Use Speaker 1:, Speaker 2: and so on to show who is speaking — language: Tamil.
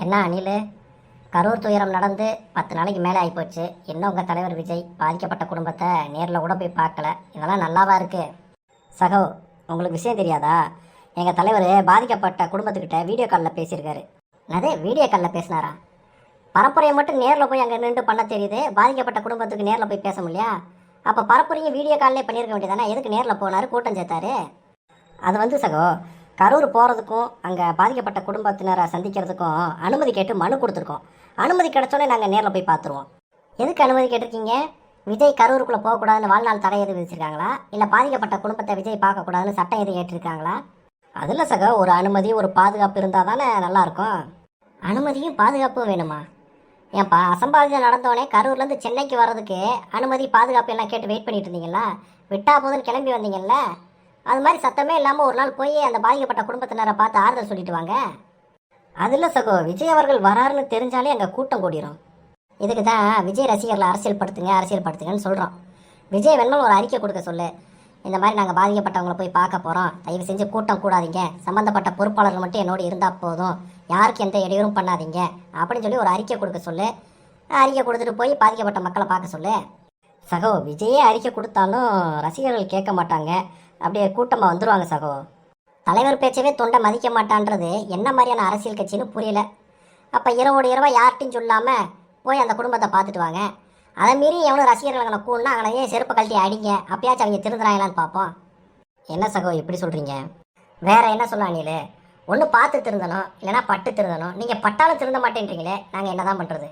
Speaker 1: என்ன அனில், கரூர் துயரம் நடந்து 10 நாளைக்கு மேலே ஆகிப்போச்சு. இன்னும் உங்கள் தலைவர் விஜய் பாதிக்கப்பட்ட குடும்பத்தை நேரில் கூட போய் பார்க்கல. இதெல்லாம் நல்லாவா இருக்குது? சகோ, உங்களுக்கு விஷயம் தெரியாதா? எங்கள் தலைவர் பாதிக்கப்பட்ட குடும்பத்துக்கிட்ட வீடியோ காலில் பேசியிருக்காரு. அதே வீடியோ காலில் பேசினாரா? பரப்புரையை மட்டும் நேரில் போய் அங்கே நின்று பண்ண தெரியுது, பாதிக்கப்பட்ட குடும்பத்துக்கு நேரில் போய் பேச முடியா? அப்போ பரப்புரையும் வீடியோ காலிலே பண்ணியிருக்க வேண்டியதானே? எதுக்கு நேரில் போனார், கூட்டம் சேர்த்தாரு? அது சகோ, கரூர் போகிறதுக்கும் அங்கே பாதிக்கப்பட்ட குடும்பத்தினரை சந்திக்கிறதுக்கும் அனுமதி கேட்டு மனு கொடுத்துருக்கோம். அனுமதி கிடைச்சோன்னே நாங்கள் நேரில் போய் பார்த்துருவோம். எதுக்கு அனுமதி கேட்டிருக்கீங்க? விஜய் கரூருக்குள்ளே போகக்கூடாதுன்னு வாழ்நாள் தடை எதுவும் விதிச்சிருக்காங்களா? இல்லை பாதிக்கப்பட்ட குடும்பத்தை விஜய் பார்க்கக்கூடாதுன்னு சட்டம் எதுவும் ஏற்றிருக்காங்களா? அதில் சகோ, ஒரு அனுமதி ஒரு பாதுகாப்பு இருந்தால் தானே நல்லாயிருக்கும். அனுமதியும் பாதுகாப்பும் வேணுமா? ஏன்ப்பா, அசம்பாவிதம் நடந்தோடனே கரூர்லேருந்து சென்னைக்கு வர்றதுக்கு அனுமதி பாதுகாப்பு எல்லாம் கேட்டு வெயிட் பண்ணிட்டு இருந்தீங்களா? விட்டா போதுன்னு கிளம்பி வந்தீங்கல்ல? அது மாதிரி சத்தமே இல்லாமல் ஒரு நாள் போய் அந்த பாதிக்கப்பட்ட குடும்பத்தினரை பார்த்து ஆறுதல் சொல்லிட்டு வாங்க. அதில் சகோ, விஜய் அவர்கள் வராருன்னு தெரிஞ்சாலே அங்கே கூட்டம் கூடிரும். இதுக்கு தான் விஜய் ரசிகர்களை அரசியல் படுத்துங்கன்னு சொல்கிறோம். விஜய் வேணாலும் ஒரு அறிக்கை கொடுக்க சொல்லு. இந்த மாதிரி நாங்கள் பாதிக்கப்பட்டவங்களை போய் பார்க்க போகிறோம், தயவு செஞ்சு கூட்டம் கூடாதீங்க, சம்மந்தப்பட்ட பொறுப்பாளர்கள் மட்டும் என்னோட இருந்தால் போதும், யாருக்கு எந்த இடையூறும் பண்ணாதீங்க அப்படின்னு சொல்லி ஒரு அறிக்கை கொடுக்க சொல்லு. அறிக்கை கொடுத்துட்டு போய் பாதிக்கப்பட்ட மக்களை பார்க்க சொல்லு. சகோ, விஜயே அறிக்கை கொடுத்தாலும் ரசிகர்கள் கேட்க மாட்டாங்க, அப்படியே கூட்டமாக வந்துடுவாங்க சகோ. தலைவர் பேச்சவே தொண்டை மதிக்க மாட்டான்றது என்ன மாதிரியான அரசியல் கட்சின்னு புரியல. அப்போ இரவோடு இரவாக யார்ட்டையும் சொல்லாமல் போய் அந்த குடும்பத்தை பார்த்துட்டு வாங்க. அதை மீறி எவ்வளோ ரசிகர்களை கூடனா அவங்களையே செருப்பு கழட்டி அடிங்க, அப்பயாச்சும் அவங்க திருந்துறாங்களான்னு பார்ப்போம். என்ன சகோ இப்படி சொல்கிறீங்க? வேற என்ன சொல்ல அணில்? ஒன்று பார்த்து திருந்தணும், இல்லைனா பட்டு திருந்தணும். நீங்கள் பட்டாலும் திருந்த மாட்டேன்றீங்களே, நாங்கள் என்ன தான் பண்ணுறது?